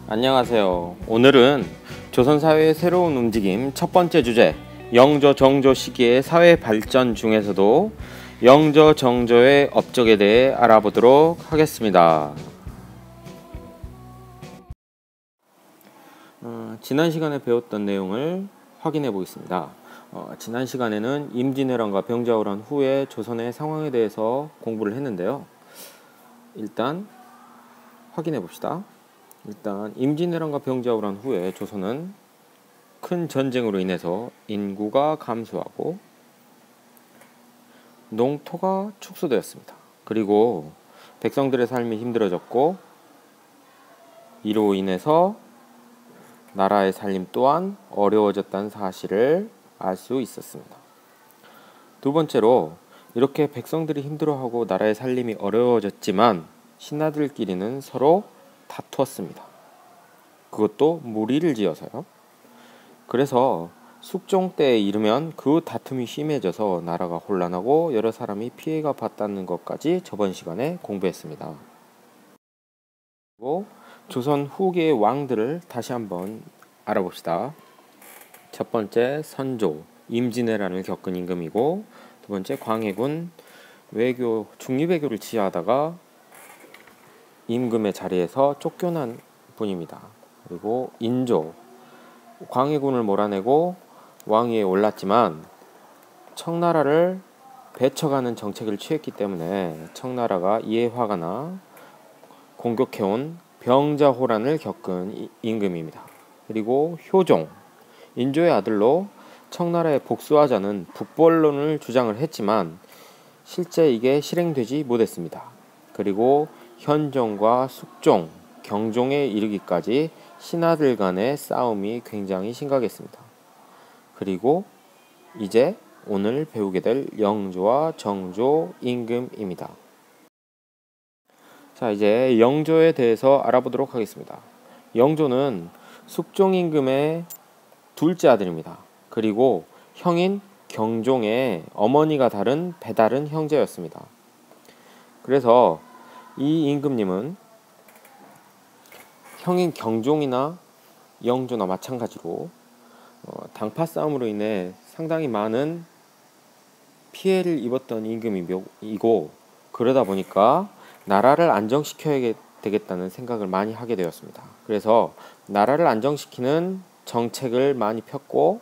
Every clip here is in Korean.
안녕하세요. 오늘은 조선사회의 새로운 움직임 첫 번째 주제, 영조 정조 시기의 사회 발전 중에서도 영조 정조의 업적에 대해 알아보도록 하겠습니다. 지난 시간에 배웠던 내용을 확인해 보겠습니다. 지난 시간에는 임진왜란과 병자호란 후에 조선의 상황에 대해서 공부를 했는데요. 일단 확인해 봅시다. 일단 임진왜란과 병자호란 후에 조선은 큰 전쟁으로 인해서 인구가 감소하고 농토가 축소되었습니다. 그리고 백성들의 삶이 힘들어졌고 이로 인해서 나라의 살림 또한 어려워졌다는 사실을 알 수 있었습니다. 두 번째로 이렇게 백성들이 힘들어하고 나라의 살림이 어려워졌지만 신하들끼리는 서로 다투었습니다. 그것도 무리를 지어서요. 그래서 숙종 때에 이르면 그 다툼이 심해져서 나라가 혼란하고 여러 사람이 피해가 봤다는 것까지 저번 시간에 공부했습니다. 그리고 조선 후기의 왕들을 다시 한번 알아봅시다. 첫 번째 선조, 임진왜란을 겪은 임금이고, 두 번째 광해군, 중립외교를 지휘하다가 임금의 자리에서 쫓겨난 분입니다. 그리고 인조, 광해군을 몰아내고 왕위에 올랐지만 청나라를 배척하는 정책을 취했기 때문에 청나라가 이에 화가 나 공격해온 병자호란을 겪은 임금입니다. 그리고 효종, 인조의 아들로 청나라에 복수하자는 북벌론을 주장을 했지만 실제 이게 실행되지 못했습니다. 그리고 현종과 숙종, 경종에 이르기까지 신하들 간의 싸움이 굉장히 심각했습니다. 그리고 이제 오늘 배우게 될 영조와 정조 임금입니다. 자, 이제 영조에 대해서 알아보도록 하겠습니다. 영조는 숙종 임금의 둘째 아들입니다. 그리고 형인 경종의 어머니가 다른 배다른 형제였습니다. 그래서 이 임금님은 형인 경종이나 영조나 마찬가지로 당파 싸움으로 인해 상당히 많은 피해를 입었던 임금이고, 그러다 보니까 나라를 안정시켜야 되겠다는 생각을 많이 하게 되었습니다. 그래서 나라를 안정시키는 정책을 많이 폈고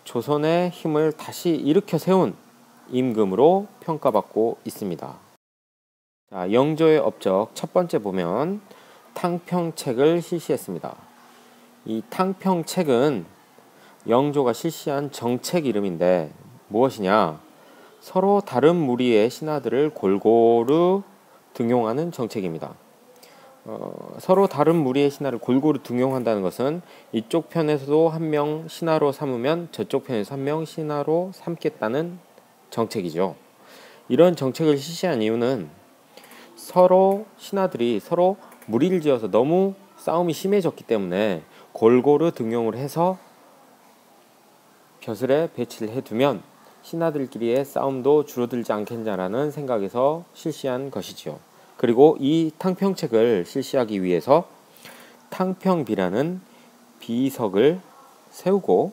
조선의 힘을 다시 일으켜 세운 임금으로 평가받고 있습니다. 자, 영조의 업적 첫 번째 보면 탕평책을 실시했습니다. 이 탕평책은 영조가 실시한 정책 이름인데 무엇이냐? 서로 다른 무리의 신하들을 골고루 등용하는 정책입니다. 서로 다른 무리의 신하를 골고루 등용한다는 것은 이쪽 편에서도 한 명 신하로 삼으면 저쪽 편에서 한 명 신하로 삼겠다는 정책이죠. 이런 정책을 실시한 이유는 신하들이 서로 무리를 지어서 너무 싸움이 심해졌기 때문에 골고루 등용을 해서 벼슬에 배치를 해두면 신하들끼리의 싸움도 줄어들지 않겠냐라는 생각에서 실시한 것이지요. 그리고 이 탕평책을 실시하기 위해서 탕평비라는 비석을 세우고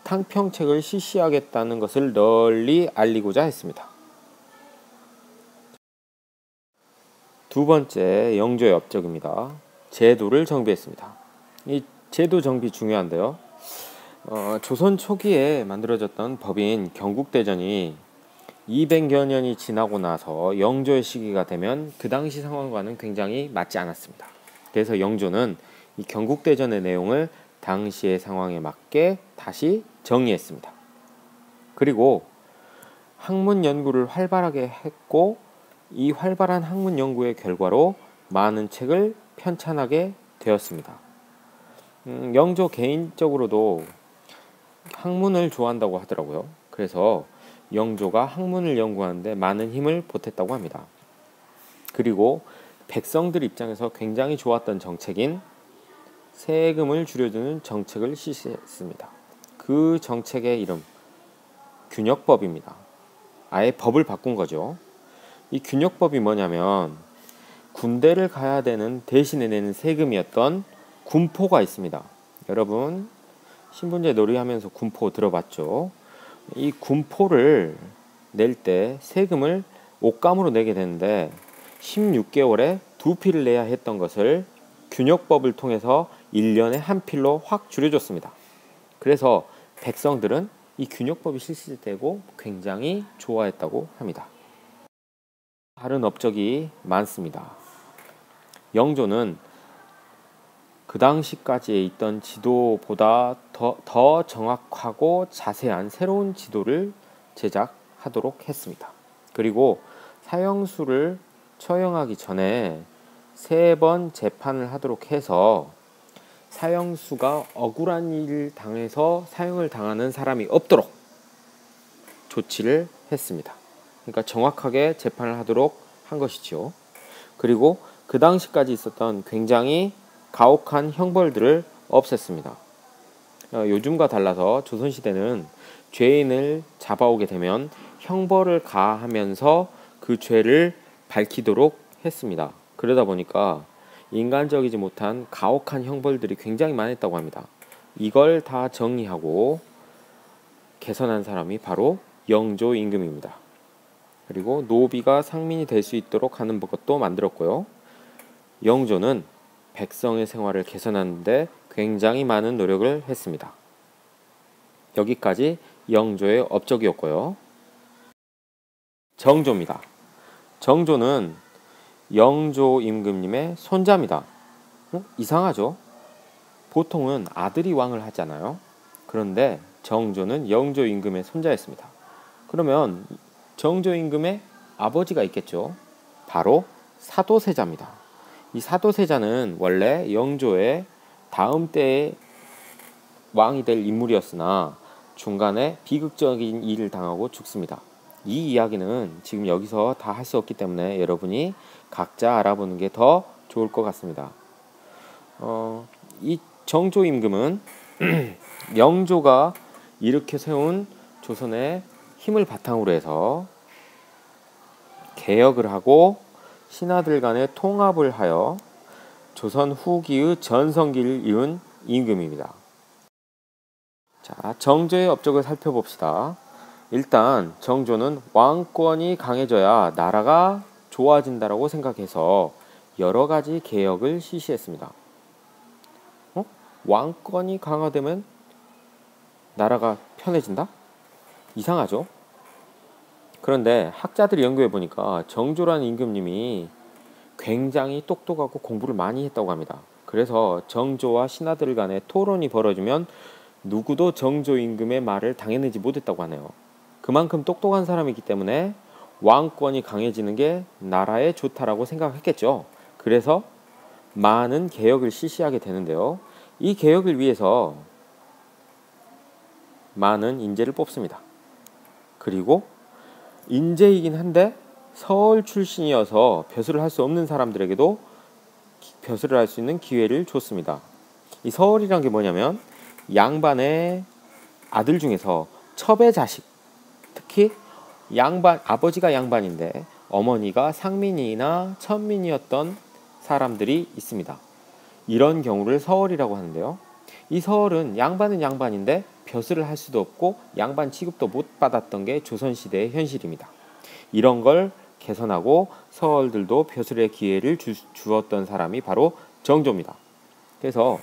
탕평책을 실시하겠다는 것을 널리 알리고자 했습니다. 두 번째 영조의 업적입니다. 제도를 정비했습니다. 이 제도 정비 중요한데요. 조선 초기에 만들어졌던 법인 경국대전이 200여 년이 지나고 나서 영조의 시기가 되면 그 당시 상황과는 굉장히 맞지 않았습니다. 그래서 영조는 이 경국대전의 내용을 당시의 상황에 맞게 다시 정리했습니다. 그리고 학문 연구를 활발하게 했고 이 활발한 학문 연구의 결과로 많은 책을 편찬하게 되었습니다. 영조 개인적으로도 학문을 좋아한다고 하더라고요. 그래서 영조가 학문을 연구하는데 많은 힘을 보탰다고 합니다. 그리고 백성들 입장에서 굉장히 좋았던 정책인 세금을 줄여주는 정책을 실시했습니다. 그 정책의 이름 균역법입니다. 아예 법을 바꾼 거죠. 이 균역법이 뭐냐면 군대를 가야 되는 대신에 내는 세금이었던 군포가 있습니다. 여러분 신분제 놀이하면서 군포 들어봤죠? 이 군포를 낼 때 세금을 옷감으로 내게 되는데 16개월에 2필을 내야 했던 것을 균역법을 통해서 1년에 한 필로 확 줄여줬습니다. 그래서 백성들은 이 균역법이 실시되고 굉장히 좋아했다고 합니다. 다른 업적이 많습니다. 영조는 그 당시까지에 있던 지도보다 더 정확하고 자세한 새로운 지도를 제작하도록 했습니다. 그리고 사형수를 처형하기 전에 3번 재판을 하도록 해서 사형수가 억울한 일을 당해서 사형을 당하는 사람이 없도록 조치를 했습니다. 그러니까 정확하게 재판을 하도록 한 것이죠. 그리고 그 당시까지 있었던 굉장히 가혹한 형벌들을 없앴습니다. 요즘과 달라서 조선시대는 죄인을 잡아오게 되면 형벌을 가하면서 그 죄를 밝히도록 했습니다. 그러다 보니까 인간적이지 못한 가혹한 형벌들이 굉장히 많았다고 합니다. 이걸 다 정리하고 개선한 사람이 바로 영조 임금입니다. 그리고 노비가 상민이 될 수 있도록 하는 것도 만들었고요. 영조는 백성의 생활을 개선하는 데 굉장히 많은 노력을 했습니다. 여기까지 영조의 업적이었고요. 정조입니다. 정조는 영조 임금님의 손자입니다. 이상하죠? 보통은 아들이 왕을 하잖아요. 그런데 정조는 영조 임금의 손자였습니다. 그러면 정조 임금의 아버지가 있겠죠. 바로 사도세자입니다. 이 사도세자는 원래 영조의 다음 때의 왕이 될 인물이었으나 중간에 비극적인 일을 당하고 죽습니다. 이 이야기는 지금 여기서 다 할 수 없기 때문에 여러분이 각자 알아보는 게 더 좋을 것 같습니다. 이 정조 임금은 영조가 일으켜 세운 조선의 힘을 바탕으로 해서 개혁을 하고 신하들 간의 통합을 하여 조선 후기의 전성기를 이룬 임금입니다. 자, 정조의 업적을 살펴봅시다. 일단 정조는 왕권이 강해져야 나라가 좋아진다라고 생각해서 여러 가지 개혁을 실시했습니다. 왕권이 강화되면 나라가 편해진다? 이상하죠? 그런데 학자들이 연구해 보니까 정조라는 임금님이 굉장히 똑똑하고 공부를 많이 했다고 합니다. 그래서 정조와 신하들 간의 토론이 벌어지면 누구도 정조 임금의 말을 당해내지 못했다고 하네요. 그만큼 똑똑한 사람이기 때문에 왕권이 강해지는 게 나라에 좋다라고 생각했겠죠. 그래서 많은 개혁을 실시하게 되는데요. 이 개혁을 위해서 많은 인재를 뽑습니다. 그리고 인재이긴 한데 서울 출신이어서 벼슬을 할 수 없는 사람들에게도 벼슬을 할 수 있는 기회를 줬습니다. 이 서울이란 게 뭐냐면 양반의 아들 중에서 첩의 자식, 특히 아버지가 양반인데 어머니가 상민이나 천민이었던 사람들이 있습니다. 이런 경우를 서얼이라고 하는데요. 이 서얼은 양반은 양반인데 벼슬을 할 수도 없고 양반 취급도 못 받았던 게 조선시대의 현실입니다. 이런 걸 개선하고 서얼들도 벼슬의 기회를 주었던 사람이 바로 정조입니다. 그래서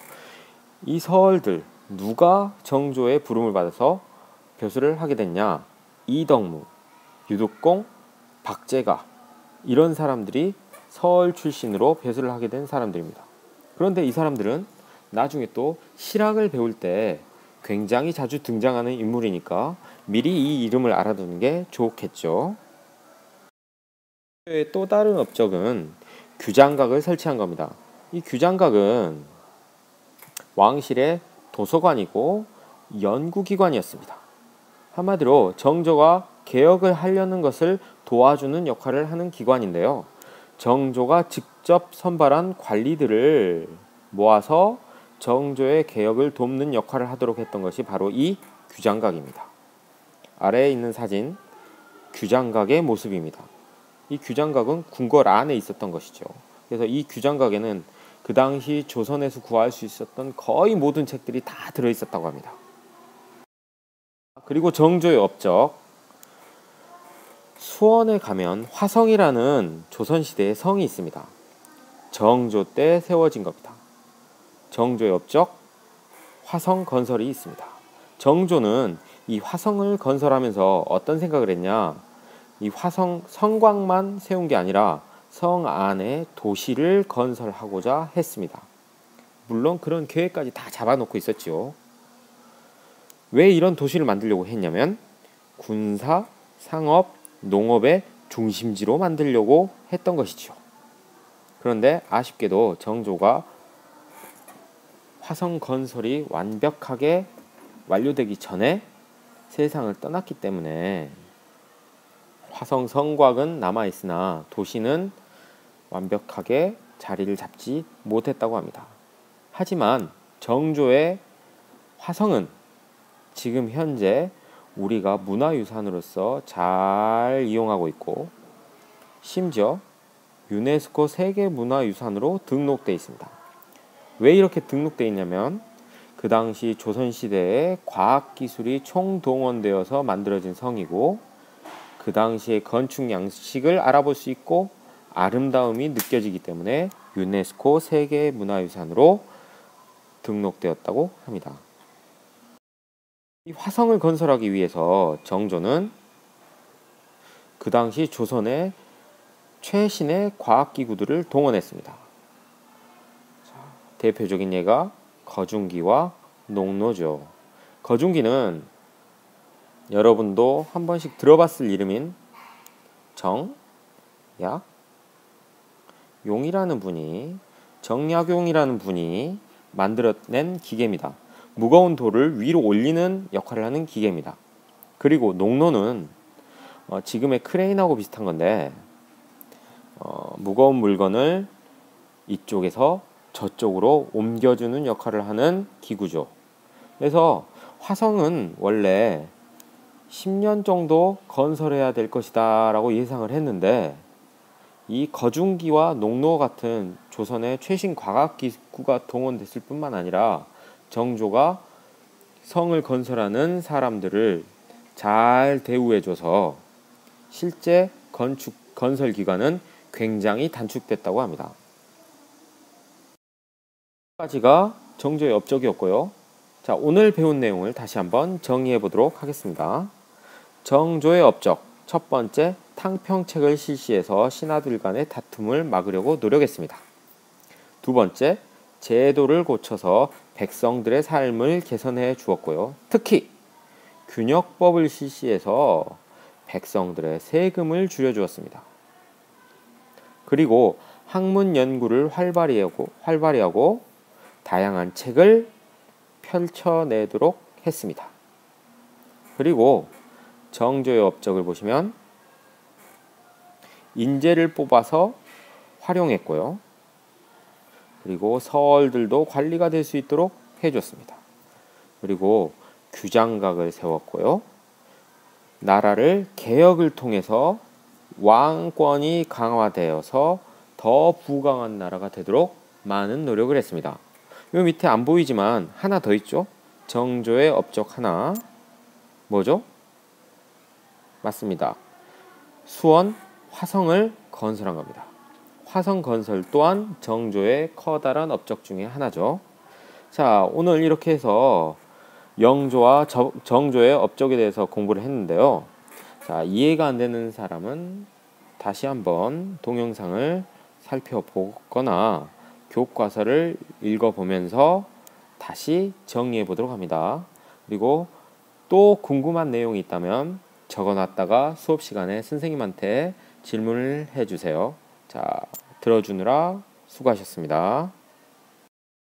이 서얼들 누가 정조의 부름을 받아서 벼슬을 하게 됐냐? 이덕무, 유독공, 박제가 이런 사람들이 서얼 출신으로 벼슬을 하게 된 사람들입니다. 그런데 이 사람들은 나중에 또 실학을 배울 때 굉장히 자주 등장하는 인물이니까 미리 이 이름을 알아두는 게 좋겠죠. 또 다른 업적은 규장각을 설치한 겁니다. 이 규장각은 왕실의 도서관이고 연구기관이었습니다. 한마디로 정조가 개혁을 하려는 것을 도와주는 역할을 하는 기관인데요. 정조가 직접 선발한 관리들을 모아서 정조의 개혁을 돕는 역할을 하도록 했던 것이 바로 이 규장각입니다. 아래에 있는 사진, 규장각의 모습입니다. 이 규장각은 궁궐 안에 있었던 것이죠. 그래서 이 규장각에는 그 당시 조선에서 구할 수 있었던 거의 모든 책들이 다 들어있었다고 합니다. 그리고 정조의 업적, 수원에 가면 화성이라는 조선시대의 성이 있습니다. 정조 때 세워진 겁니다. 정조의 업적, 화성 건설이 있습니다. 정조는 이 화성을 건설하면서 어떤 생각을 했냐, 이 화성 성곽만 세운 게 아니라 성 안에 도시를 건설하고자 했습니다. 물론 그런 계획까지 다 잡아놓고 있었지요. 왜 이런 도시를 만들려고 했냐면 군사, 상업, 농업의 중심지로 만들려고 했던 것이지요. 그런데 아쉽게도 정조가 화성 건설이 완벽하게 완료되기 전에 세상을 떠났기 때문에 화성 성곽은 남아있으나 도시는 완벽하게 자리를 잡지 못했다고 합니다. 하지만 정조의 화성은 지금 현재 우리가 문화유산으로서 잘 이용하고 있고 심지어 유네스코 세계문화유산으로 등록되어 있습니다. 왜 이렇게 등록되어 있냐면 그 당시 조선시대에 과학기술이 총동원되어서 만들어진 성이고 그 당시의 건축 양식을 알아볼 수 있고 아름다움이 느껴지기 때문에 유네스코 세계문화유산으로 등록되었다고 합니다. 이 화성을 건설하기 위해서 정조는 그 당시 조선의 최신의 과학기구들을 동원했습니다. 대표적인 예가 거중기와 농로죠. 거중기는 여러분도 한 번씩 들어봤을 이름인 정약용이라는 분이 만들어낸 기계입니다. 무거운 돌을 위로 올리는 역할을 하는 기계입니다. 그리고 농로는 지금의 크레인하고 비슷한 건데 무거운 물건을 이쪽에서 저쪽으로 옮겨주는 역할을 하는 기구죠. 그래서 화성은 원래 10년 정도 건설해야 될 것이다 라고 예상을 했는데 이 거중기와 농로 같은 조선의 최신 과학기구가 동원됐을 뿐만 아니라 정조가 성을 건설하는 사람들을 잘 대우해줘서 실제 건설 기간은 굉장히 단축됐다고 합니다. 까지가 정조의 업적이었고요. 자, 오늘 배운 내용을 다시 한번 정리해 보도록 하겠습니다. 정조의 업적, 첫 번째, 탕평책을 실시해서 신하들 간의 다툼을 막으려고 노력했습니다. 두 번째, 제도를 고쳐서 백성들의 삶을 개선해 주었고요. 특히 균역법을 실시해서 백성들의 세금을 줄여주었습니다. 그리고 학문 연구를 활발히 하고 다양한 책을 펼쳐내도록 했습니다. 그리고 정조의 업적을 보시면 인재를 뽑아서 활용했고요. 그리고 서얼들도 관리가 될 수 있도록 해줬습니다. 그리고 규장각을 세웠고요. 나라를 개혁을 통해서 왕권이 강화되어서 더 부강한 나라가 되도록 많은 노력을 했습니다. 이 밑에 안 보이지만 하나 더 있죠? 정조의 업적 하나. 뭐죠? 맞습니다. 수원 화성을 건설한 겁니다. 화성 건설 또한 정조의 커다란 업적 중에 하나죠. 자, 오늘 이렇게 해서 영조와 정조의 업적에 대해서 공부를 했는데요. 자, 이해가 안 되는 사람은 다시 한번 동영상을 살펴보거나 교과서를 읽어보면서 다시 정리해 보도록 합니다. 그리고 또 궁금한 내용이 있다면 적어놨다가 수업 시간에 선생님한테 질문을 해주세요. 자, 들어주느라 수고하셨습니다.